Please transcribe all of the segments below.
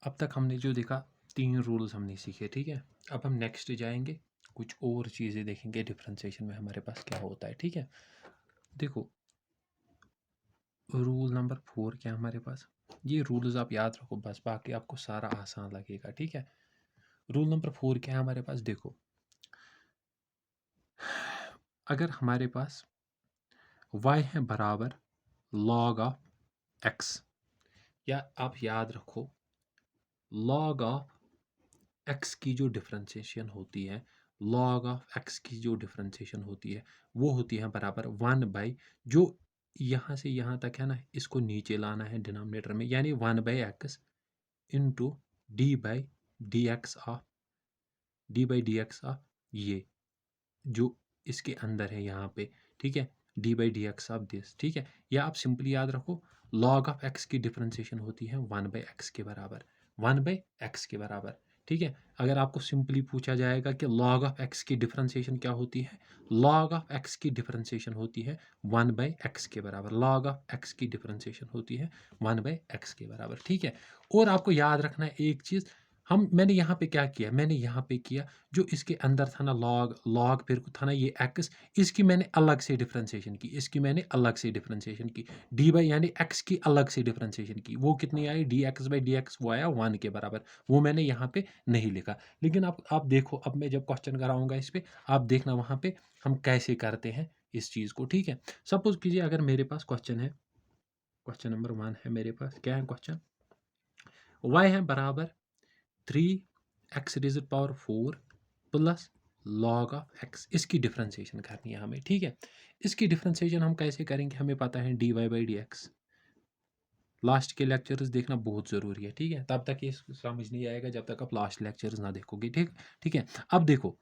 अब तक हमने जो देखा 3 रूल्स हमने सीखे, ठीक है। अब हम नेक्स्ट जाएंगे, कुछ और चीज़ें देखेंगे डिफरेंशिएशन में हमारे पास क्या होता है, ठीक है। देखो रूल नंबर 4 क्या हमारे पास, ये रूल्स आप याद रखो बस, बाकी आपको सारा आसान लगेगा, ठीक है। रूल नंबर 4 क्या है हमारे पास, देखो अगर हमारे पास y है बराबर log ऑफ x, या आप याद रखो log ऑफ x की जो डिफरेंशिएशन होती है, log ऑफ x की जो डिफरेंशिएशन होती है वो होती है बराबर 1 जो यहाँ से यहाँ तक है ना, इसको नीचे लाना है डिनोमिनेटर में, यानी 1/x into D by d x of ये जो इसके अंदर है यहाँ पे, ठीक है, डी/dx ऑफ दिस, ठीक है। या आप सिंपली याद रखो log ऑफ x की डिफरेंशिएशन होती है 1/x के बराबर, 1/x के बराबर, ठीक है। अगर आपको सिंपली पूछा जाएगा कि log ऑफ x की डिफरेंशिएशन क्या होती है, log ऑफ x की डिफरेंशिएशन होती है 1/x के बराबर, log ऑफ x की डिफरेंशिएशन होती है 1/x के बराबर, ठीक है। और आपको याद रखना है एक चीज़, मैंने यहाँ पे क्या किया, मैंने यहाँ पे किया जो इसके अंदर था ना log फिर था ना ये x, इसकी मैंने अलग से डिफरेंशिएशन की, इसकी मैंने अलग से डिफरेंशिएशन की, डी बाई यानी x की अलग से डिफरेंशिएशन की, वो कितनी आई dx/dx, वो आया 1 के बराबर, वो मैंने यहाँ पे नहीं लिखा। लेकिन आप देखो, अब मैं जब क्वेश्चन कराऊंगा इस पे, आप देखना वहाँ पे हम कैसे करते हैं इस चीज़ को, ठीक है। सपोज कीजिए अगर मेरे पास क्वेश्चन है, क्वेश्चन नंबर 1 है मेरे पास, क्या है क्वेश्चन, y है बराबर 3x⁴ plus log of x, इसकी डिफरेंशिएशन करनी है हमें, ठीक है। इसकी डिफरेंशिएशन हम कैसे करेंगे, हमें पता है dy/dx, लास्ट के लेक्चर्स देखना बहुत ज़रूरी है, ठीक है। तब तक ये समझ नहीं आएगा जब तक आप लास्ट लेक्चर्स ना देखोगे, ठीक ठीक है। अब देखो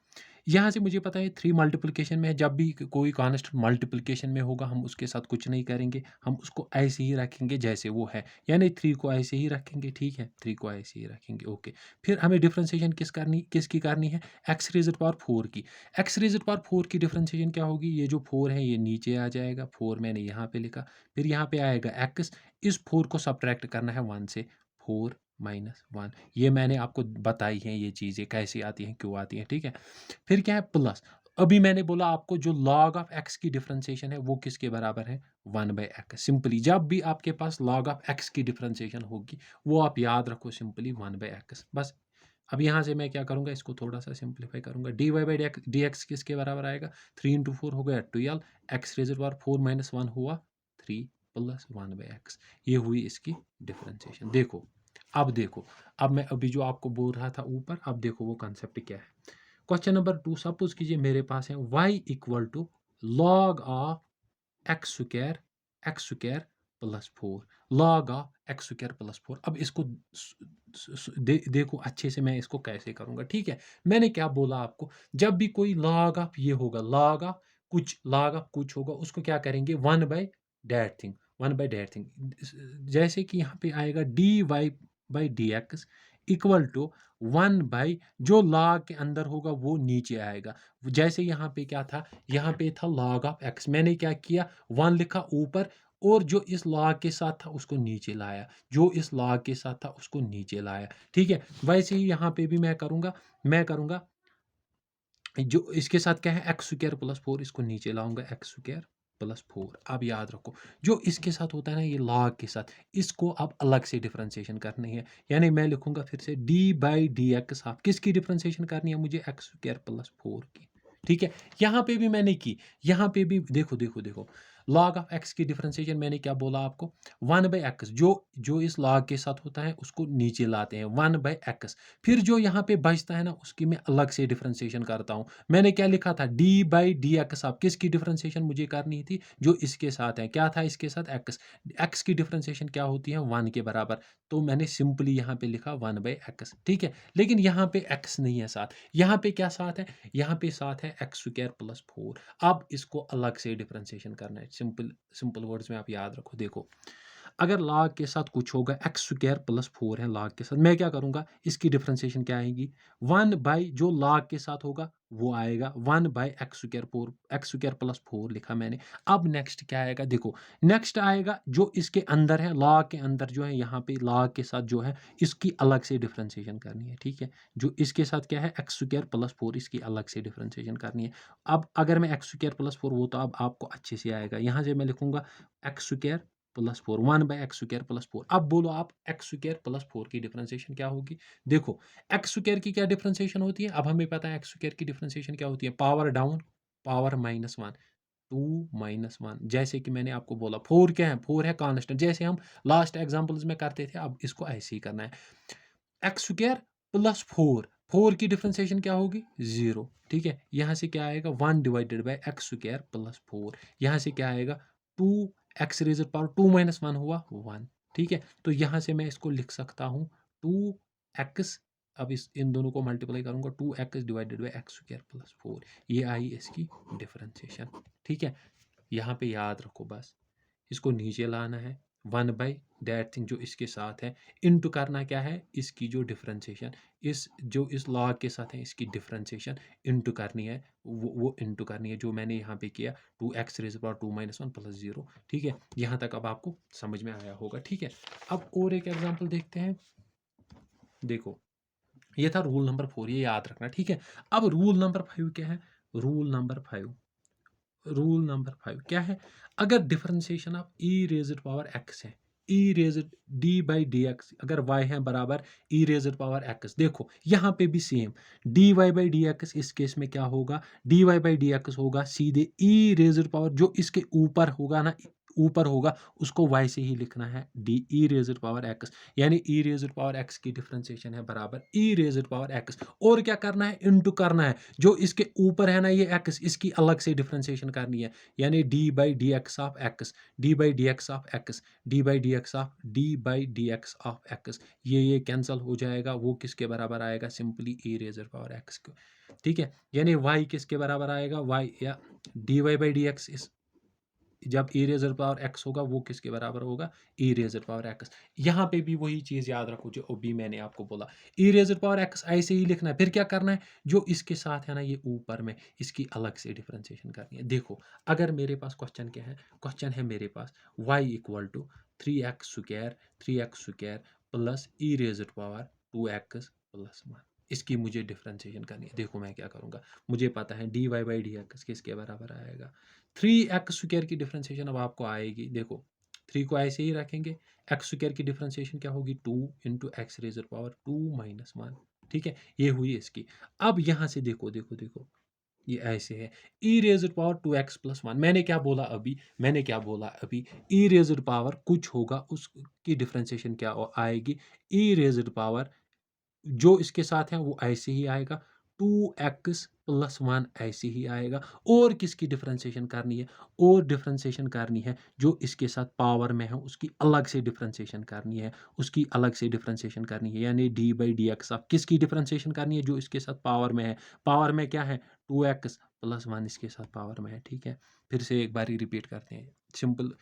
यहाँ से मुझे पता है 3 मल्टीप्लिकेशन में है, जब भी कोई कांस्टेंट मल्टीप्लिकेशन में होगा हम उसके साथ कुछ नहीं करेंगे, हम उसको ऐसे ही रखेंगे जैसे वो है, यानी 3 को ऐसे ही रखेंगे, ठीक है, 3 को ऐसे ही रखेंगे, ओके। फिर हमें डिफरेंशिएशन किसकी करनी है, x⁴ की, x⁴ की डिफरेंशिएशन क्या होगी, ये जो 4 है ये नीचे आ जाएगा, 4 मैंने यहाँ पे लिखा, फिर यहाँ पे आएगा x, इस 4 को सब्ट्रैक्ट करना है 1 से, 4 - 1, ये मैंने आपको बताई हैं ये चीज़ें कैसे आती हैं, क्यों आती हैं, ठीक है। फिर क्या है प्लस, अभी मैंने बोला आपको जो log ऑफ x की डिफरेंशिएशन है वो किसके बराबर है, 1/x। सिंपली जब भी आपके पास log ऑफ x की डिफरेंशिएशन होगी वो आप याद रखो सिंपली 1/x, बस। अब यहाँ से मैं क्या करूँगा, इसको थोड़ा सा सिंप्लीफाई करूँगा, dy/dx किसके बराबर आएगा, 3 × 4 हो गया 12, x⁴ 4 - 1 हुआ 3 प्लस 1/x, ये हुई इसकी डिफरेंशिएशन। देखो अब देखो, अब मैं अभी जो आपको बोल रहा था ऊपर, अब देखो वो कंसेप्ट क्या है। क्वेश्चन नंबर 2, सपोज कीजिए मेरे पास है y = log of x² plus 4, log of x² plus 4। अब इसको देखो अच्छे से मैं इसको कैसे करूंगा, ठीक है। मैंने क्या बोला आपको, जब भी कोई log ऑफ ये होगा, log ऑफ कुछ होगा, उसको क्या करेंगे 1/that थिंग, 1/that थिंग, जैसे कि यहाँ पे आएगा dy/dx इक्वल टू 1 जो log के अंदर होगा वो नीचे आएगा। जैसे यहाँ पे क्या था, यहाँ पे था log ऑफ x, मैंने क्या किया 1 लिखा ऊपर, और जो इस log के साथ था उसको नीचे लाया, जो इस log के साथ था उसको नीचे लाया, ठीक है। वैसे ही यहाँ पे भी मैं करूँगा जो इसके साथ क्या है x² प्लस 4, इसको नीचे लाऊंगा x² प्लस 4। अब याद रखो जो इसके साथ होता है ना ये log के साथ, इसको अब अलग से डिफरेंशिएशन करनी है, यानी मैं लिखूंगा फिर से dy/dx ऑफ किसकी डिफरेंशिएशन करनी है मुझे, x² प्लस 4 की, ठीक है। यहाँ पे भी मैंने की, यहाँ पे भी देखो देखो देखो, log ऑफ x की डिफरेंशिएशन मैंने क्या बोला आपको, 1/x, जो इस log के साथ होता है उसको नीचे लाते हैं 1/x, फिर जो यहाँ पे बचता है ना उसकी मैं अलग से डिफरेंशिएशन करता हूँ। मैंने क्या लिखा था dy/dx ऑफ किसकी डिफरेंशिएशन मुझे करनी थी, जो इसके साथ है, क्या था इसके साथ x की डिफरेंशिएशन क्या होती है 1 के बराबर, तो मैंने सिंपली यहाँ पे लिखा 1/x, ठीक है। लेकिन यहाँ पे x नहीं है साथ, यहाँ पे क्या साथ है, यहाँ पे साथ है x² प्लस 4। अब इसको अलग से डिफरेंशिएशन करना है, सिंपल सिंपल वर्ड्स में आप याद रखो, देखो अगर log के साथ कुछ होगा, x² प्लस 4 है log के साथ, मैं क्या करूँगा इसकी डिफरेंशिएशन क्या आएगी, 1 जो log के साथ होगा वो आएगा 1 by x square x square plus 4 लिखा मैंने। अब नेक्स्ट क्या आएगा देखो, नेक्स्ट आएगा जो इसके अंदर है, लॉग के अंदर जो है, यहाँ पे लॉग के साथ जो है इसकी अलग से डिफरेंशिएशन करनी है, ठीक है। जो इसके साथ क्या है एक्स स्क्वायर प्लस 4, इसकी अलग से डिफरेंशिएशन करनी है। अब अगर मैं एक्स स्क्वायर प्लस 4, वो तो अब आपको अच्छे से आएगा, यहाँ से मैं लिखूंगा x square plus 4, 1 by x square plus 4। अब बोलो आप एक्स स्क्वायर प्लस 4 की डिफरेंशिएशन क्या होगी। देखो एक्स स्क्वायर की क्या डिफरेंशिएशन होती है, अब हमें पता है एक्स स्क्वायर की डिफरेंशिएशन क्या होती है, power down power minus 1, 2 minus 1। जैसे कि मैंने आपको बोला 4 क्या है, 4 है कांस्टेंट, जैसे हम लास्ट एग्जांपल्स में करते थे, अब इसको ऐसे ही करना है। एक्स स्क्वायर प्लस 4, 4 की डिफरेंशिएशन क्या होगी 0, ठीक है। यहाँ से क्या आएगा 1 divided by x square plus 4, यहाँ से क्या आएगा 2 एक्स रेजर पावर 2 माइनस 1 हुआ 1, ठीक है। तो यहाँ से मैं इसको लिख सकता हूँ 2 एक्स, अब इस इन दोनों को मल्टीप्लाई करूंगा 2 x divided by x square plus 4, ये आई इसकी डिफरेंशिएशन, ठीक है। यहाँ पे याद रखो बस, इसको नीचे लाना है 1 बाई दैट थिंग जो इसके साथ है, इनटू करना क्या है इसकी जो डिफरेंशिएशन, इस जो इस लॉग के साथ है इसकी डिफरेंशिएशन इनटू करनी है, वो इनटू करनी है जो मैंने यहाँ पे किया 2 x rays power 2 minus 1 plus 0, ठीक है। यहाँ तक अब आपको समझ में आया होगा, ठीक है। अब और एक एग्जांपल देखते हैं। देखो ये था रूल नंबर 4, ये याद रखना, ठीक है। अब रूल नंबर 5 क्या है, रूल नंबर 5, रूल नंबर 5 क्या है, अगर differentiation of e raised power x है, e raised d by d x अगर वाई है बराबर ई रेज़ड पावर एक्स, देखो यहाँ पे भी same d y by d x, इस केस में क्या होगा d y by d x होगा सीधे ई रेज़ड पावर जो इसके ऊपर होगा ना, ऊपर होगा उसको वाई से ही लिखना है D E raised power x, यानी ई रेज़ड पावर एक्स की डिफरेंशिएशन है बराबर ई रेज़ड पावर एक्स, और क्या करना है इनटू करना है जो इसके ऊपर है ना ये एक्स, इसकी अलग से डिफरेंशिएशन करनी है, यानी D by d x of x, d by d x of x, d by d x of d by d x of x, ये कैंसिल हो जाएगा, वो किसके बराबर आएगा सिंपली ई रेजर पावर एक्स को, ठीक है। यानी वाई किसके बराबर आएगा, वाई या d y by d x, इस जब ई रेजर पावर एक्स होगा वो किसके बराबर होगा ई रेजर पावर एक्स। यहाँ पे भी वही चीज़ याद रखो जो अभी मैंने आपको बोला, ई रेजर पावर एक्स ऐसे ही लिखना है, फिर क्या करना है जो इसके साथ है ना ये ऊपर में इसकी अलग से डिफरेंशिएशन करनी है। देखो अगर मेरे पास क्वेश्चन क्या है, क्वेश्चन है मेरे पास y equal to 3x square plus e raised power 2x plus 1, इसकी मुझे डिफरेंशिएशन करनी है। देखो मैं क्या करूँगा, मुझे पता है d y by d x किसके बराबर आएगा, 3x स्क्वायर की डिफरेंशिएशन अब आपको आएगी, देखो 3 को ऐसे ही रखेंगे, एक्स स्क्वायर की डिफरेंशिएशन क्या होगी 2 into x raised power 2 minus 1, ठीक है। ये हुई इसकी। अब यहाँ से देखो देखो देखो ये ऐसे है ई रेजर पावर 2x प्लस 1, मैंने क्या बोला अभी, मैंने क्या बोला अभी, ई रेजर पावर कुछ होगा उसकी डिफरेंशिएशन क्या आएगी, ई रेजर पावर जो इसके साथ है वो ऐसे ही आएगा 2x प्लस 1 ऐसे ही आएगा, और किसकी डिफरेंशिएशन करनी है, और डिफरेंशिएशन करनी है जो इसके साथ पावर में है उसकी अलग से डिफरेंशिएशन करनी है, उसकी अलग से डिफरेंशिएशन करनी है, यानी डी बाई डी एक्स आप किसकी डिफरेंशिएशन करनी है जो इसके साथ पावर में है, पावर में क्या है 2x प्लस 1 इसके साथ पावर में है, ठीक है। फिर से एक बार रिपीट करते हैं, सिंपल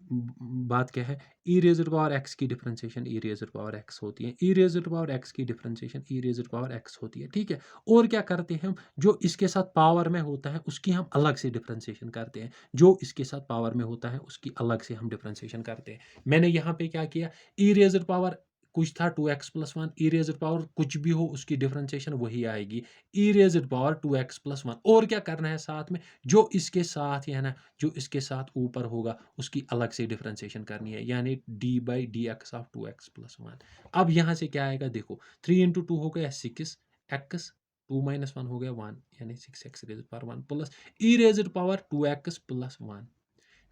बात क्या है, ई रेज़र पावर एक्स की डिफरेंशिएशन ई रेज़र पावर एक्स होती है, ई रेज़र पावर एक्स की डिफरेंशिएशन ई रेज़र पावर एक्स होती है, ठीक है। और क्या करते हैं हम, जो इसके साथ पावर में होता है उसकी हम अलग से डिफरेंशिएशन करते हैं, जो इसके साथ पावर में होता है उसकी अलग से हम डिफरेंशिएशन करते हैं। मैंने यहाँ पे क्या किया, ई रेज़र पावर कुछ था 2x प्लस 1, ई रेज़र पावर कुछ भी हो उसकी डिफरेंशिएशन वही आएगी, ई रेज़र पावर 2x प्लस 1, और क्या करना है साथ में जो इसके साथ है ना, जो इसके साथ ऊपर होगा उसकी अलग से डिफरेंशिएशन करनी है, यानी D by d x of 2x plus 1। अब यहाँ से क्या आएगा देखो 3 इंटू 2 हो गया 6 एक्स, 2 माइनस 1 हो गया 1, यानी 6x razor power 1 plus e raised power 2x plus 1।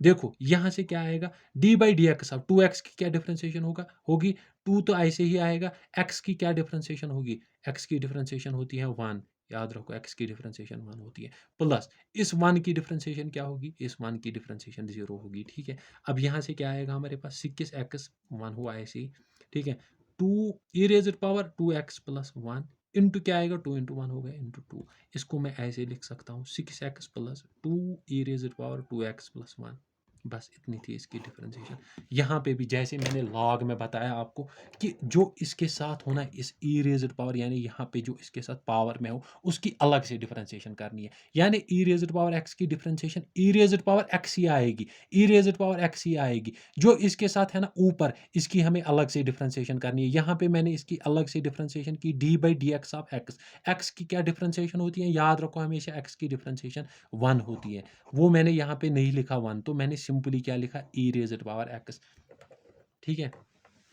देखो यहाँ से क्या आएगा D by d x of 2x की क्या डिफरेंशिएशन होगी 2, तो ऐसे ही आएगा, x की क्या डिफरेंशिएशन होगी, x की डिफरेंशिएशन होती है 1, याद रखो x की डिफरेंशिएशन 1 होती है, प्लस इस 1 की डिफरेंशिएशन क्या होगी, इस 1 की डिफरेंशिएशन 0 होगी, ठीक है। अब यहाँ से क्या आएगा हमारे पास 6x 1 हुआ ऐसे ही, ठीक है, 2 e raised power 2x plus 1 into क्या आएगा 2 इंटू 1 हो गया इंटू 2, इसको मैं ऐसे लिख सकता हूँ 6x plus 2 e raised power 2x plus 1, बस इतनी थी इसकी डिफरेंशिएशन। यहाँ पे भी जैसे मैंने लॉग में बताया आपको कि जो इसके साथ होना इस ई रेज़्ड पावर, यानी यहाँ पे जो इसके साथ पावर में हो उसकी अलग से डिफरेंशिएशन करनी है। यानी ई रेज़्ड पावर एक्स की डिफरेंशिएशन ई रेज़्ड पावर एक्स ही आएगी, ई रेज़्ड पावर एक्स ही आएगी। जो इसके साथ है ना ऊपर, इसकी हमें अलग से डिफरेंशिएशन करनी है। यहाँ पे मैंने इसकी अलग से डिफरेंशिएशन की d/dx ऑफ एक्स। एक्स की क्या डिफरेंशिएशन होती है? याद रखो हमेशा एक्स की डिफरेंशिएशन 1 होती है। वो मैंने यहाँ पे नहीं लिखा 1, तो मैंने सिंपली क्या लिखा ई रेज़्ड पावर एक्स। ठीक है।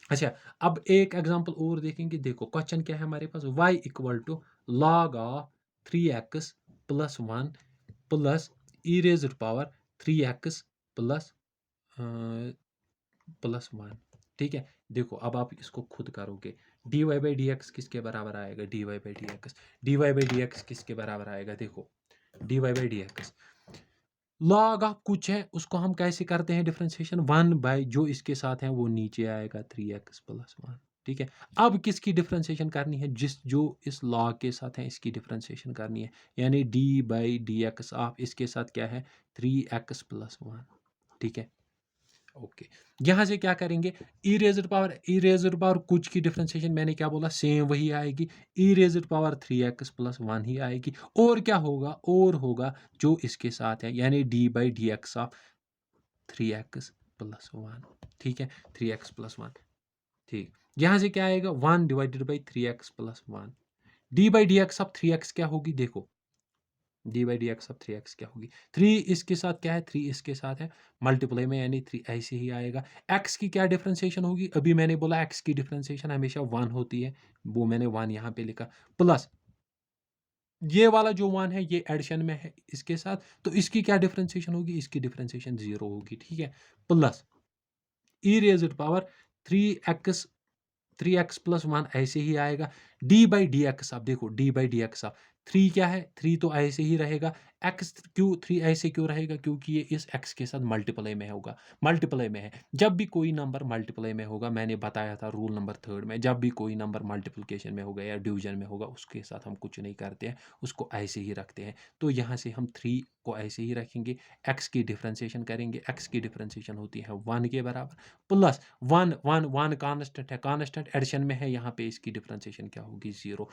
अच्छा, अब एक एग्जांपल और देखेंगे। देखो क्वेश्चन क्या है हमारे पास, y equal to log of 3x plus 1 plus e raised power 3x plus plus 1। ठीक है। देखो अब आप इसको खुद करोगे। dy बाई dx किसके बराबर आएगा? dy by dx। dy by dx किसके बराबर आएगा? देखो dy by dx log of कुछ है, उसको हम कैसे करते हैं डिफरेंशिएशन? 1 बाय जो इसके साथ है वो नीचे आएगा 3x प्लस 1। ठीक है। अब किसकी डिफरेंशिएशन करनी है? जो इस लॉग के साथ है इसकी डिफरेंशिएशन करनी है। यानी d बाई dx ऑफ इसके साथ क्या है? 3x plus 1। ठीक है। ओके। यहाँ से क्या करेंगे? ई रेज़्ड पावर कुछ की डिफरेंशिएशन मैंने क्या बोला? सेम वही आएगी। ई रेज़्ड पावर 3x प्लस 1 ही आएगी। और क्या होगा? और होगा जो इसके साथ है, यानी d by dx of 3x plus 1। ठीक है। 3x plus 1। ठीक। यहाँ से क्या आएगा? 1 divided by 3x plus 1। d by dx of 3x क्या होगी? देखो d by dx of 3x क्या होगी? 3 इसके साथ क्या है? 3 इसके साथ है मल्टीप्लाई में, यानी 3 ऐसे ही आएगा। x की क्या डिफरेंशिएशन होगी? अभी मैंने बोला x की डिफरेंशिएशन हमेशा 1 होती है, वो मैंने 1 यहाँ पे लिखा। प्लस ये वाला जो 1 है ये एडिशन में है इसके साथ, तो इसकी क्या डिफरेंशिएशन होगी? इसकी डिफरेंशिएशन 0 होगी। ठीक है। Plus e raised power 3x 3x plus 1 ऐसे ही आएगा। d बाई dx, आप देखो d बाई dx आप 3 क्या है? 3 तो ऐसे ही रहेगा। x क्यों 3 ऐसे क्यों रहेगा? क्योंकि ये इस x के साथ मल्टीप्लाई में होगा, मल्टीप्लाई में है। जब भी कोई नंबर मल्टीप्लाई में होगा, मैंने बताया था रूल नंबर 3 में, जब भी कोई नंबर मल्टीप्लिकेशन में होगा या डिवीजन में होगा उसके साथ हम कुछ नहीं करते हैं, उसको ऐसे ही रखते हैं। तो यहाँ से हम 3 को ऐसे ही रखेंगे, x की डिफरेंशिएशन करेंगे। x की डिफरेंशिएशन होती है 1 के बराबर। प्लस 1 1 1 कांस्टेंट है, कांस्टेंट एडिशन में है, यहाँ पे इसकी डिफरेंशिएशन क्या होगी? 0।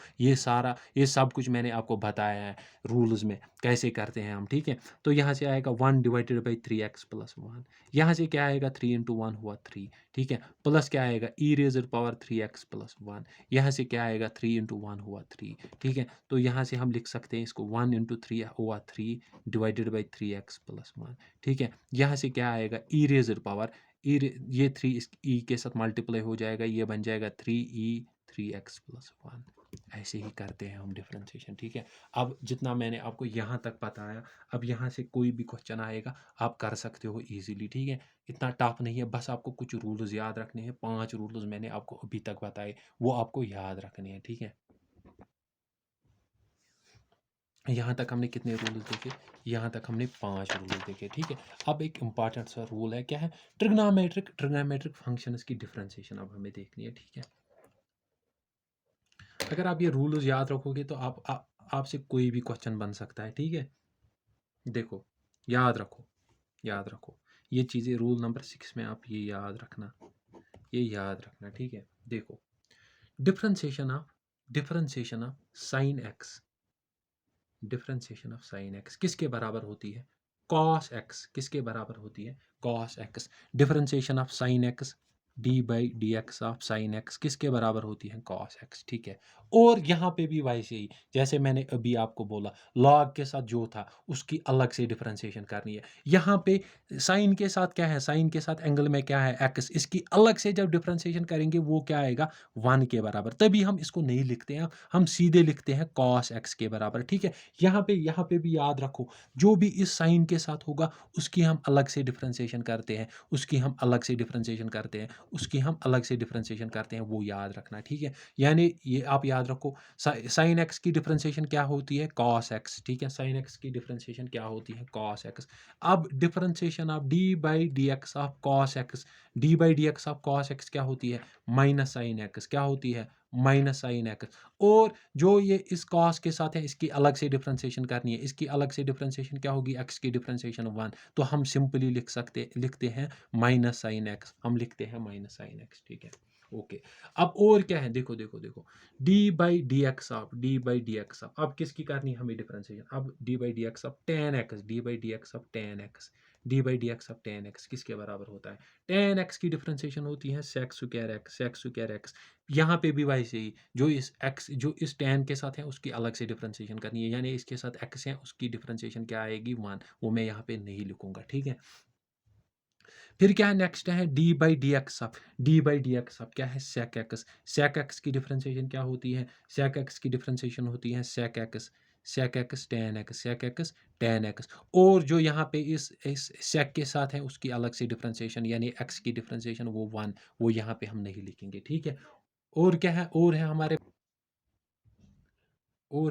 ये सब कुछ मैंने आपको बताया है रूल्स में कैसे करते हैं हम। ठीक है। तो यहाँ से आएगा 1 डिवाइडेड बाई 3x प्लस 1। यहाँ से क्या आएगा? 3 इंटू 1 हुआ 3। ठीक है। प्लस क्या आएगा? ई रेज़्ड पावर 3x प्लस 1। यहाँ से क्या आएगा? 3 इंटू 1 हुआ 3। ठीक है। तो यहाँ से हम लिख सकते हैं इसको 1 इंटू 3 हुआ 3 डिवाइडेड बाई 3x प्लस 1। ठीक है। यहाँ से क्या आएगा? ई रेज़्ड पावर ये 3 इस ई के साथ मल्टीप्लाई हो जाएगा, ये बन जाएगा 3e 3x प्लस 1। ऐसे ही करते हैं हम डिफरेंशिएशन। ठीक है। अब जितना मैंने आपको यहाँ तक बताया, अब यहाँ से कोई भी क्वेश्चन आएगा आप कर सकते हो इजीली। ठीक है। इतना टफ नहीं है, बस आपको कुछ रूल्स याद रखने हैं। 5 रूल्स मैंने आपको अभी तक बताए, वो आपको याद रखने हैं। ठीक है। यहाँ तक हमने कितने रूल्स देखे? यहाँ तक हमने 5 रूल्स देखे। ठीक है। अब एक इम्पॉर्टेंट सा रूल है, क्या है? ट्रिग्नोमेट्रिक फंक्शंस की डिफरेंशिएशन अब हमें देखनी है। ठीक है। अगर आप ये रूल्स याद रखोगे तो आपसे कोई भी क्वेश्चन बन सकता है। ठीक है। देखो याद रखो, याद रखो ये चीज़ें, रूल नंबर 6 में आप ये याद रखना, ये याद रखना। ठीक है। देखो differentiation of sine x, differentiation of sine x किसके बराबर होती है? Cos x. किसके बराबर होती है? Cos x. Differentiation of sine x d by d x of sine x किसके बराबर होती है? Cos x. ठीक है। और यहाँ पे भी वैसे ही, जैसे मैंने अभी आपको बोला लॉग के साथ जो था उसकी अलग से डिफरेंशिएशन करनी है। यहाँ पे साइन के साथ क्या है? साइन के साथ एंगल में क्या है? एक्स। इसकी अलग से जब डिफरेंशिएशन करेंगे वो क्या आएगा? 1 के बराबर। तभी हम इसको नहीं लिखते हैं, हम सीधे लिखते हैं कॉस एक्स के बराबर। ठीक है। यहाँ पे भी याद रखो, जो भी इस साइन के साथ होगा उसकी हम अलग से डिफरेंशिएशन करते हैं, उसकी हम अलग से डिफरेंशिएशन करते हैं, उसकी हम अलग से डिफरेंशिएशन करते हैं, वो याद रखना। ठीक है। यानी ये आप याद रखो, साइन एक्स की डिफरेंशिएशन क्या होती है? Cos x. ठीक है। साइन एक्स की डिफरेंशिएशन क्या होती है? Cos x. अब differentiation of d by d x of cos x, d by d x of cos x क्या होती है? Minus sine x. क्या होती है? Minus sine x. और जो ये इस कॉस के साथ है इसकी अलग से डिफरेंशिएशन करनी है। इसकी अलग से डिफरेंशिएशन क्या होगी? एक्स की डिफरेंशिएशन 1। तो हम सिंपली लिखते हैं माइनस साइन एक्स। हम लिखते हैं माइनस साइन एक्स। ठीक है, ओके। अब और क्या है? देखो देखो देखो, D by d x of अब किसकी करनी है हमें डिफरेंशिएशन? अब D by d x of ten x, d by d x of ten x, d by d x of ten x किसके बराबर होता है? टेन एक्स की डिफरेंशिएशन होती है sec square x, sec square x. यहाँ पे भी वैसे ही, जो इस टेन के साथ है उसकी अलग से डिफरेंशिएशन करनी है, यानी इसके साथ एक्स है उसकी डिफरेंशिएशन क्या आएगी? 1। वो मैं यहाँ पे नहीं लिखूंगा। ठीक है, फिर क्या है? नेक्स्ट है d by d x of, d by d x of क्या है? Sec x. सेक एक्स की डिफरेंशिएशन क्या होती है? सेक एक्स की डिफरेंशिएशन होती है sec x, sec x tan x, sec x tan x. और जो यहाँ पे इस सेक के साथ है उसकी अलग से डिफरेंशिएशन, यानी एक्स की डिफरेंशिएशन वो 1, वो यहाँ पे हम नहीं लिखेंगे। ठीक है, और क्या है? और है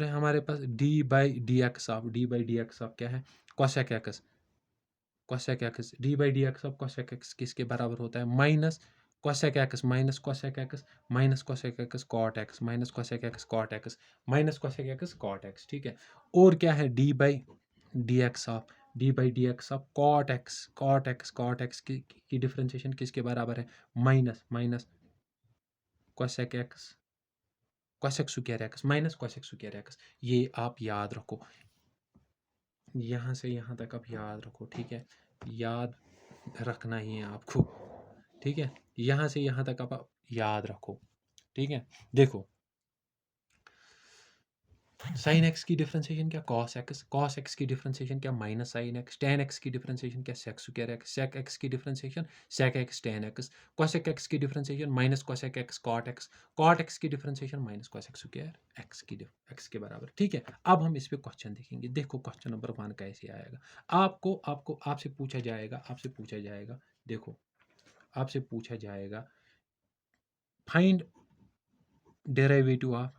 हमारे पास d by d x of, d by d x of क्या है? Cosec x, cosec x, d by d x of cosec x किसके बराबर होता है? Minus cosec x, minus cosec x, minus cosec x cot x, minus cosec x cot x, minus cosec x cot x. ठीक है, और क्या है? D by d x of, d by d x of cot x, cot x, cot x की differentiation किसके बराबर है? Minus minus cosec x, cosec square x, minus cosec square x. ये आप याद रखो, यहाँ से यहाँ तक आप याद रखो। ठीक है, याद रखना ही है आपको। ठीक है, यहाँ से यहाँ तक आप याद रखो। ठीक है, देखो साइन एक्स की डिफरेंशिएशन क्या? कॉस एक्स, कॉस एक्स की डिफरेंशिएशन क्या? Minus sine x, tan x की डिफरेंशिएशन क्या? Sec square x, sec x की differentiation sec x tan x, cosec x की differentiation minus cosec x cot x, cot x की differentiation minus cosec square x x के बराबर। ठीक है, अब हम इस पे क्वेश्चन देखेंगे। देखो क्वेश्चन नंबर 1 कैसे आएगा? आपको आपको आपसे पूछा जाएगा, देखो आपसे पूछा जाएगा find derivative of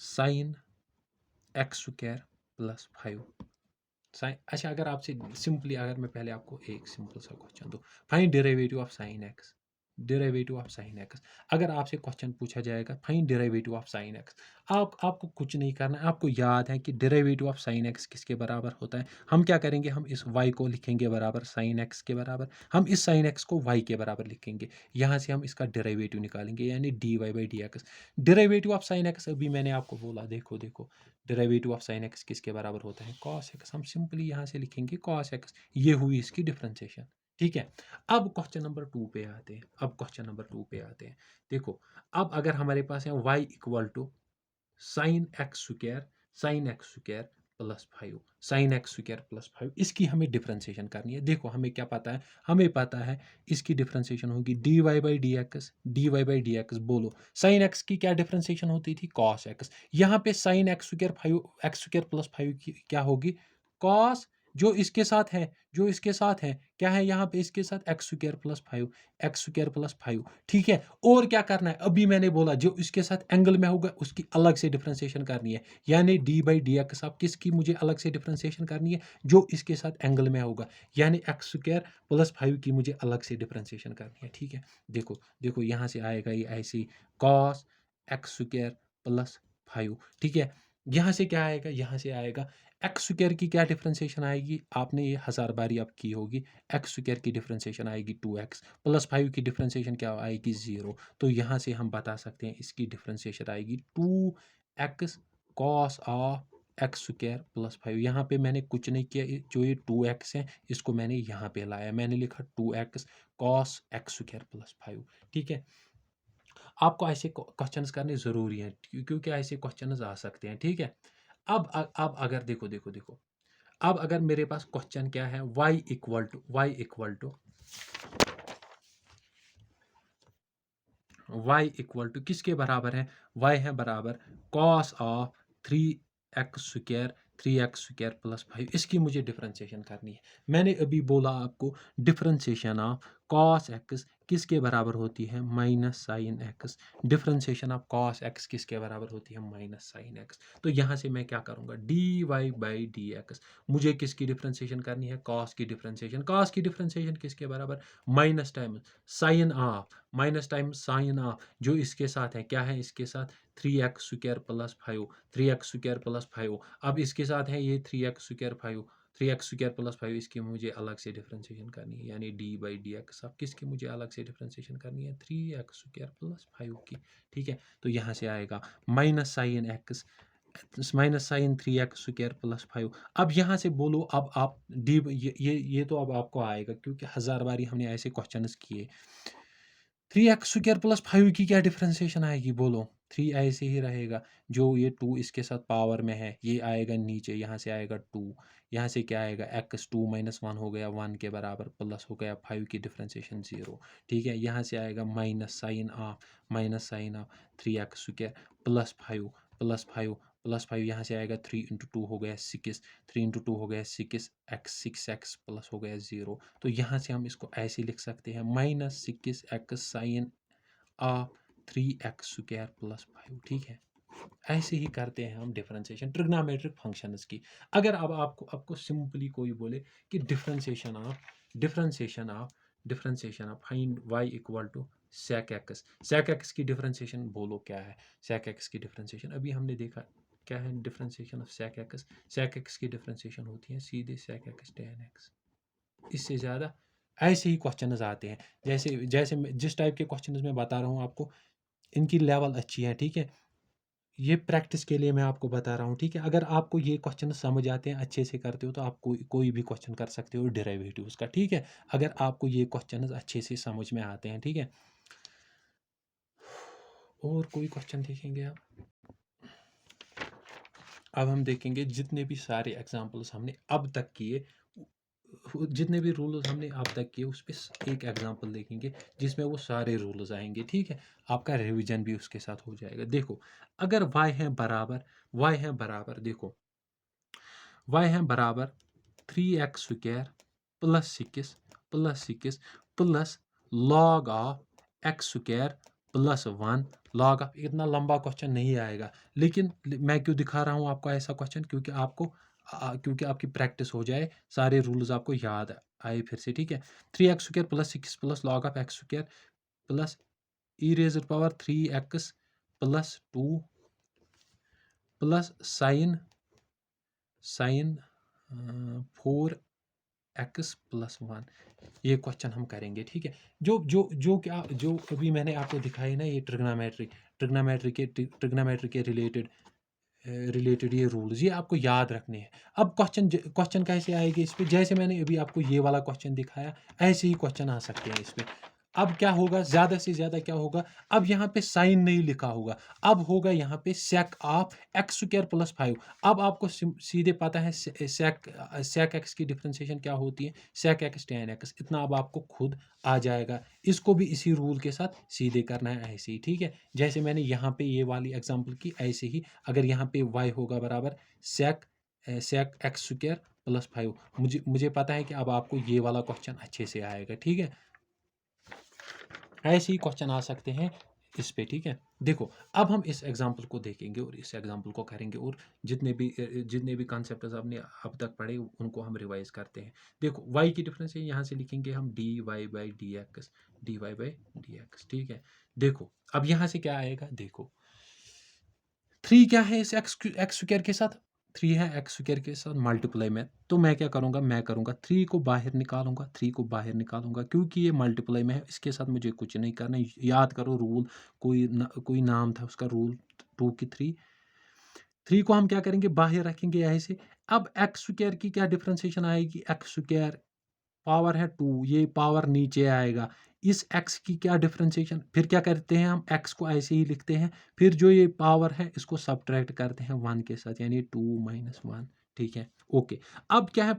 sine x square plus 5 sine. अच्छा, अगर आपसे सिंपली, अगर मैं पहले आपको एक सिंपल सा क्वेश्चन दूँ, find derivative of sine x, derivative of sine x. अगर आपसे क्वेश्चन पूछा जाएगा find derivative of sine x, आपको कुछ नहीं करना है। आपको याद है कि डेरिवेटिव ऑफ साइन एक्स किसके बराबर होता है? हम क्या करेंगे? हम इस y को लिखेंगे बराबर साइन एक्स के बराबर, हम इस साइन एक्स को y के बराबर लिखेंगे। यहाँ से हम इसका डेरिवेटिव निकालेंगे, यानी d y by d x. Derivative of sine x अभी मैंने आपको बोला, देखो देखो, डेरिवेटिव ऑफ साइन एक्स किसके बराबर होता है? Cos x. हम सिंपली यहाँ से लिखेंगे कॉस एक्स। ये हुई इसकी डिफरेंशिएशन। ठीक है, अब क्वेश्चन नंबर 2 पे आते हैं। देखो, अब अगर हमारे पास है y equal to sine x square, sine x square plus 5, sine x square plus 5, इसकी हमें डिफरेंशिएशन करनी है। देखो हमें क्या पता है? हमें पता है इसकी डिफरेंशिएशन होगी d y by d x, d y by d x. बोलो साइन एक्स की क्या डिफरेंशिएशन होती थी? Cos x. यहाँ पे sine x square 5, x square plus 5 की क्या होगी? कॉस। जो इसके साथ है क्या है? यहाँ पे इसके साथ x square plus 5, x square plus 5। ठीक है, और क्या करना है? अभी मैंने बोला जो इसके साथ एंगल में होगा उसकी अलग से डिफरेंशिएशन करनी है, यानी डी बाई डी एक्स। अब किसकी मुझे अलग से डिफरेंशिएशन करनी है? जो इसके साथ एंगल में होगा, यानी एक्स स्क्वायर प्लस 5 की मुझे अलग से डिफरेंशिएशन करनी है। ठीक है, देखो देखो यहाँ से आएगा ये ऐसे, कॉस एक्स स्क्वायर प्लस 5। ठीक है, यहाँ से क्या आएगा? यहाँ से आएगा एक्स स्क्वायर की क्या डिफरेंशिएशन आएगी? आपने ये 1000 बारी अब की होगी। एक्स स्क्वायर की डिफरेंशिएशन आएगी 2x, प्लस 5 की डिफरेंशिएशन क्या आएगी? 0। तो यहाँ से हम बता सकते हैं इसकी डिफरेंशिएशन आएगी 2x cos of x square plus 5। यहाँ पे मैंने कुछ नहीं किया, जो ये 2x है इसको मैंने यहाँ पे लाया, मैंने लिखा 2x cos x square plus 5। ठीक है, आपको ऐसे क्वेश्चंस करने ज़रूरी हैं, क्योंकि ऐसे क्वेश्चंस आ सकते हैं। ठीक है, अब अगर देखो देखो देखो, अब अगर मेरे पास क्वेश्चन क्या है? y इक्वल टू किसके बराबर है? y है बराबर cos of 3x square plus 5। इसकी मुझे डिफरेंशिएशन करनी है। मैंने अभी बोला आपको डिफरेंशिएशन ऑफ कॉस एक्स किसके बराबर होती है minus sine x, differentiation of cos x किसके बराबर होती है माइनस साइन एक्स। तो यहाँ से मैं क्या करूँगा d y by d x, मुझे किसकी डिफ्रेंसिएशन करनी है कॉस की डिफ्रेंसिएशन, कॉस की डिफ्रेंसिएशन किसके बराबर minus time sine of, minus time sine of जो इसके साथ है क्या है इसके साथ 3x² प्लस 5, 3x² प्लस 5, अब इसके साथ है ये 3x² 5, 3x² प्लस 5 इसकी मुझे अलग से डिफ्रेंसिएशन करनी है, यानी डी बाई डी एक्स। अब किसकी मुझे अलग से डिफ्रेंसिएशन करनी है 3x² प्लस 5 की, ठीक है। तो यहाँ से आएगा minus sine x, minus sine 3x² plus 5। अब यहाँ से बोलो, अब आप डी ये तो अब आपको आएगा क्योंकि 1000 बारी हमने ऐसे क्वेश्चंस किए। 3x² प्लस 5 की क्या डिफ्रेंसिएशन आएगी बोलो, 3 ऐसे ही रहेगा, जो ये 2 इसके साथ पावर में है ये आएगा नीचे, यहाँ से आएगा 2, यहाँ से क्या आएगा x 2 माइनस 1 हो गया 1 के बराबर, प्लस हो गया 5 की डिफ्रेंसिएशन 0, ठीक है। यहाँ से आएगा minus sine of 3x² plus 5 plus 5 plus 5, यहाँ से आएगा 3 इंटू 2 हो गया 6, 3 इंटू 2 हो गया 6x प्लस हो गया 0। तो यहाँ से हम इसको ऐसे लिख सकते हैं minus 6x sign of 3x² plus 5, ठीक है। ऐसे ही करते हैं हम डिफरेंशिएशन ट्रिग्नोमेट्रिक फंक्शंस की। अगर अब आपको सिंपली कोई बोले कि differentiation of find y equal to sec x की डिफरेंशिएशन बोलो क्या है, sec x की डिफरेंशिएशन अभी हमने देखा क्या है, डिफरेंशिएशन ऑफ sec x की डिफरेंशिएशन होती है सीधे sec x tan x। इससे ज़्यादा ऐसे ही क्वेश्चन आते हैं, जैसे जैसे जिस टाइप के क्वेश्चन मैं बता रहा हूँ आपको, इनकी लेवल अच्छी है, ठीक है। ये प्रैक्टिस के लिए मैं आपको बता रहा हूँ, ठीक है। अगर आपको ये क्वेश्चन समझ आते हैं, अच्छे से करते हो, तो आप कोई भी क्वेश्चन कर सकते हो डेरिवेटिव्स का, ठीक है। अगर आपको ये क्वेश्चन अच्छे से समझ में आते हैं, ठीक है। और कोई क्वेश्चन देखेंगे आप, अब हम देखेंगे जितने भी सारे एग्जाम्पल्स हमने अब तक किए, जितने भी रूल्स हमने अब तक किए उस पर एक एग्जांपल देखेंगे जिसमें वो सारे रूल्स आएंगे, ठीक है। आपका रिवीजन भी उसके साथ हो जाएगा। देखो, अगर y है बराबर देखो y है बराबर 3x² plus 6 plus log of x² plus 1, log of, इतना लंबा क्वेश्चन नहीं आएगा, लेकिन मैं क्यों दिखा रहा हूँ आपको ऐसा क्वेश्चन, क्योंकि आपकी प्रैक्टिस हो जाए, सारे रूल्स आपको याद आए फिर से, ठीक है। 3x² plus 6 plus log of x² plus e raised power 3x plus 2 plus sine 4x plus 1, ये क्वेश्चन हम करेंगे, ठीक है। जो अभी मैंने आपको दिखाई ना, ये ट्रिग्नोमेट्री के रिलेटेड ये रूल्स, ये आपको याद रखने हैं। अब क्वेश्चन कैसे आएंगे इस पे, जैसे मैंने अभी आपको ये वाला क्वेश्चन दिखाया, ऐसे ही क्वेश्चन आ सकते हैं इस पे। अब क्या होगा, ज़्यादा से ज़्यादा क्या होगा, अब यहाँ पे साइन नहीं लिखा होगा, अब होगा यहाँ पे sec ऑफ x² प्लस 5। अब आपको सीधे पता है sec x की डिफ्रेंसिएशन क्या होती है, sec x tan x, इतना अब आपको खुद आ जाएगा। इसको भी इसी रूल के साथ सीधे करना है ऐसे ही, ठीक है। जैसे मैंने यहाँ पे ये वाली एग्जांपल की, ऐसे ही अगर यहाँ पे y होगा बराबर sec x² प्लस 5, मुझे पता है कि अब आपको ये वाला क्वेश्चन अच्छे से आएगा, ठीक है। ऐसे ही क्वेश्चन आ सकते हैं इस पे, ठीक है। देखो, अब हम इस एग्जांपल को देखेंगे और इस एग्जांपल को करेंगे, और जितने भी कॉन्सेप्ट्स आपने अब तक पढ़े उनको हम रिवाइज करते हैं। देखो, y की डिफरेंस है, यहाँ से लिखेंगे हम dy बाई डी एक्स, ठीक है। देखो, अब यहाँ से क्या आएगा, देखो 3 क्या है इस x² के साथ, 3 है x² के साथ मल्टीप्लाई में, तो मैं क्या करूँगा, मैं करूँगा 3 को बाहर निकालूंगा क्योंकि ये मल्टीप्लाई में है, इसके साथ मुझे कुछ नहीं करना। याद करो रूल, कोई नाम था उसका, रूल 2 की 3 को हम क्या करेंगे, बाहर रखेंगे ऐसे। अब x² की क्या डिफरेंशिएशन आएगी, x² पावर है 2, ये पावर नीचे आएगा, इस x की क्या डिफरेंशिएशन, फिर क्या करते हैं हम, x को ऐसे ही लिखते हैं, फिर जो ये पावर है इसको सब्ट्रैक्ट करते हैं 1 के साथ, यानी 2 - 1, ठीक है। ओके, अब क्या है,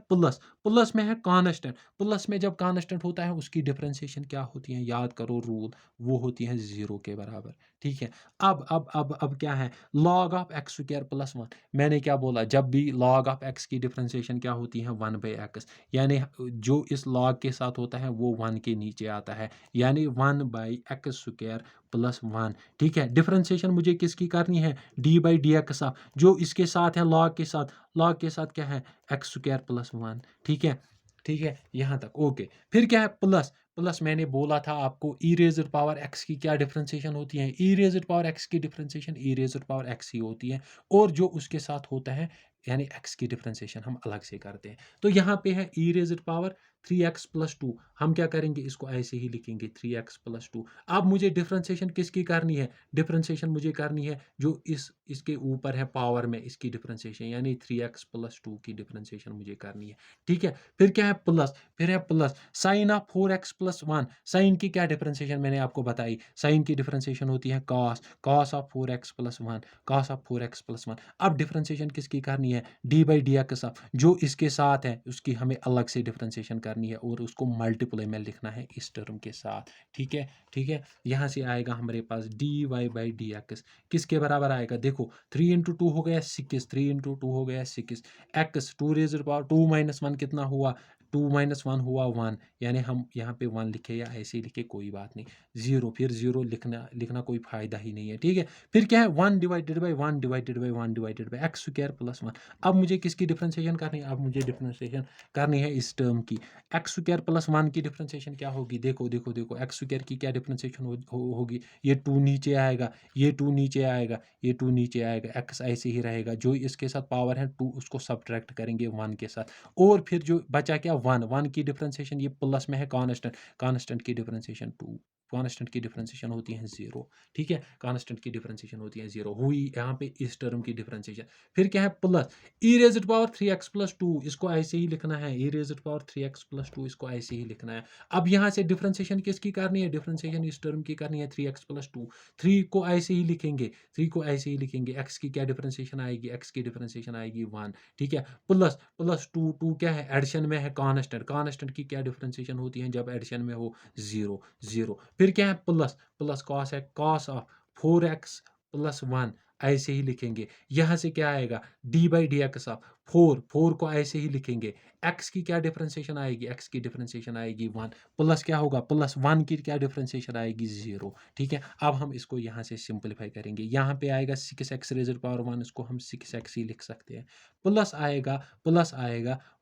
प्लस में है कांस्टेंट, प्लस में जब कांस्टेंट होता है उसकी डिफरेंशिएशन क्या होती है, याद करो रूल, वो होती है 0 के बराबर, ठीक है। अब क्या है, log of x square plus 1, मैंने क्या बोला, जब भी log ऑफ एक्स की डिफरेंशिएशन क्या होती है 1/x, यानी जो इस log के साथ होता है वो 1 के नीचे आता है, यानी 1/x स्क्वायर प्लस 1, ठीक है। डिफरेंशिएशन मुझे किसकी करनी है, d/dx ऑफ, जो इसके साथ है log के साथ, log के साथ क्या है एक्स स्क्वायर प्लस 1, ठीक है, ठीक है, यहाँ तक ओके। फिर क्या है प्लस, प्लस मैंने बोला था आपको ई रेज़र पावर एक्स की क्या डिफरेंशिएशन होती है, ई रेज़र पावर एक्स की डिफरेंशिएशन ई रेज़र पावर एक्स ही होती है, और जो उसके साथ होता है यानी एक्स की डिफरेंशिएशन हम अलग से करते हैं। तो यहाँ पे है ई रेज़र पावर 3x प्लस 2, हम क्या करेंगे, इसको ऐसे ही लिखेंगे 3x प्लस 2। अब मुझे डिफरेंशिएशन किसकी करनी है, डिफरेंशिएशन मुझे करनी है जो इसके ऊपर है पावर में, इसकी डिफरेंशिएशन यानी 3x प्लस 2 की डिफरेंशिएशन मुझे करनी है, ठीक है। फिर क्या है प्लस, फिर है plus sine of 4x plus 1, sine की क्या डिफरेंशिएशन मैंने आपको बताई, साइन की डिफरेंशिएशन होती है cos, cos of 4x plus 1, cos of 4x plus 1। अब डिफरेंशिएशन किसकी करनी है, d/dx ऑफ, जो इसके साथ है उसकी हमें अलग से डिफरेंशिएशन करनी है और उसको मल्टीप्लाई में लिखना है इस टर्म के साथ, ठीक है, ठीक है। यहाँ से आएगा हमारे पास dy/dx, किसके बराबर आएगा, देखो 3 × 2 हो गया 6, 3 × 2 हो गया 6, x 2 रेज़र पावर 2 - 1 कितना हुआ, 2 - 1 हुआ 1, यानी हम यहाँ पे 1 लिखे या ऐसे ही लिखे कोई बात नहीं, 0, फिर 0 लिखना लिखना कोई फ़ायदा ही नहीं है, ठीक है। फिर क्या है 1 divided by 1 divided by 1 divided by x square plus 1। अब मुझे किसकी डिफरेंशिएशन करनी है, अब मुझे डिफरेंशिएशन करनी है इस टर्म की, एक्स स्क्वायर प्लस 1 की डिफरेंशिएशन क्या होगी, देखो देखो देखो, एक्स स्क्वायर की क्या डिफरेंशिएशन होगी, ये 2 नीचे आएगा, ये 2 नीचे आएगा, ये 2 नीचे आएगा, एक्स ऐसे ही रहेगा, जो इसके साथ पावर है 2 उसको सब्ट्रैक्ट करेंगे 1 के साथ, और फिर जो बचा क्या 1, 1 की डिफरेंशिएशन, ये प्लस में है कांस्टेंट, कांस्टेंट की डिफरेंशिएशन 2, कांस्टेंट की डिफरेंशिएशन होती है 0, ठीक है, कांस्टेंट की डिफरेंशिएशन होती है 0 हुई यहाँ पे इस टर्म की डिफरेंशिएशन। फिर क्या है plus e raised power 3x plus 2, इसको ऐसे ही लिखना है, ई रेज़्ड पावर 3x प्लस 2 इसको ऐसे ही लिखना है। अब यहाँ से डिफरेंशिएशन किसकी करनी है, डिफरेंशिएशन इस टर्म की करनी है 3x प्लस 2, 3 को ऐसे ही लिखेंगे, 3 को ऐसे ही लिखेंगे, x की क्या डिफरेंशिएशन आएगी, x की डिफरेंशिएशन आएगी 1, ठीक है। प्लस प्लस 2, 2 क्या है एडिशन में है कांस्टेंट, कांस्टेंट की क्या डिफरेंशिएशन होती है जब एडिशन में हो 0, 0। फिर क्या है प्लस, प्लस कॉस है, कॉस ऑफ 4x प्लस 1 ऐसे ही लिखेंगे। यहाँ से क्या आएगा d/dx ऑफ 4, 4 को ऐसे ही लिखेंगे। x की क्या डिफरेंशिएशन आएगी, x की डिफरेंशिएशन आएगी 1, प्लस क्या होगा, प्लस 1 की क्या डिफरेंशिएशन आएगी 0, ठीक है। अब हम इसको यहाँ से सिंपलीफाई करेंगे, यहाँ पे आएगा 6x रेज़र पावर 1, इसको हम 6x ही लिख सकते हैं, प्लस आएगा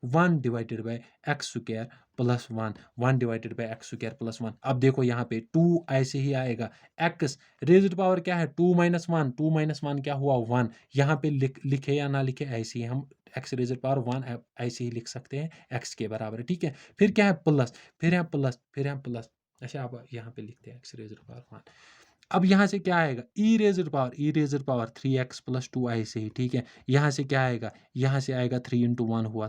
1 divided by x square plus 1, 1 divided by x square plus 1। अब देखो यहाँ पे 2 ऐसे ही आएगा, x रेज़्ड पावर क्या है 2 - 1, 2 - 1 क्या हुआ 1, यहाँ पे लिखे या ना लिखे ऐसे ही हम x रेज़्ड पावर 1 ऐसे ही लिख सकते हैं x के बराबर, ठीक है। फिर क्या है प्लस, फिर है प्लस, फिर है प्लस, अच्छा अब यहाँ पे लिखते हैं x रेज़्ड पावर 1। अब यहाँ से क्या आएगा ई रेज़र पावर 3x प्लस 2 ऐसे ही, ठीक है। यहाँ से क्या आएगा, यहाँ से आएगा 3 × 1 हुआ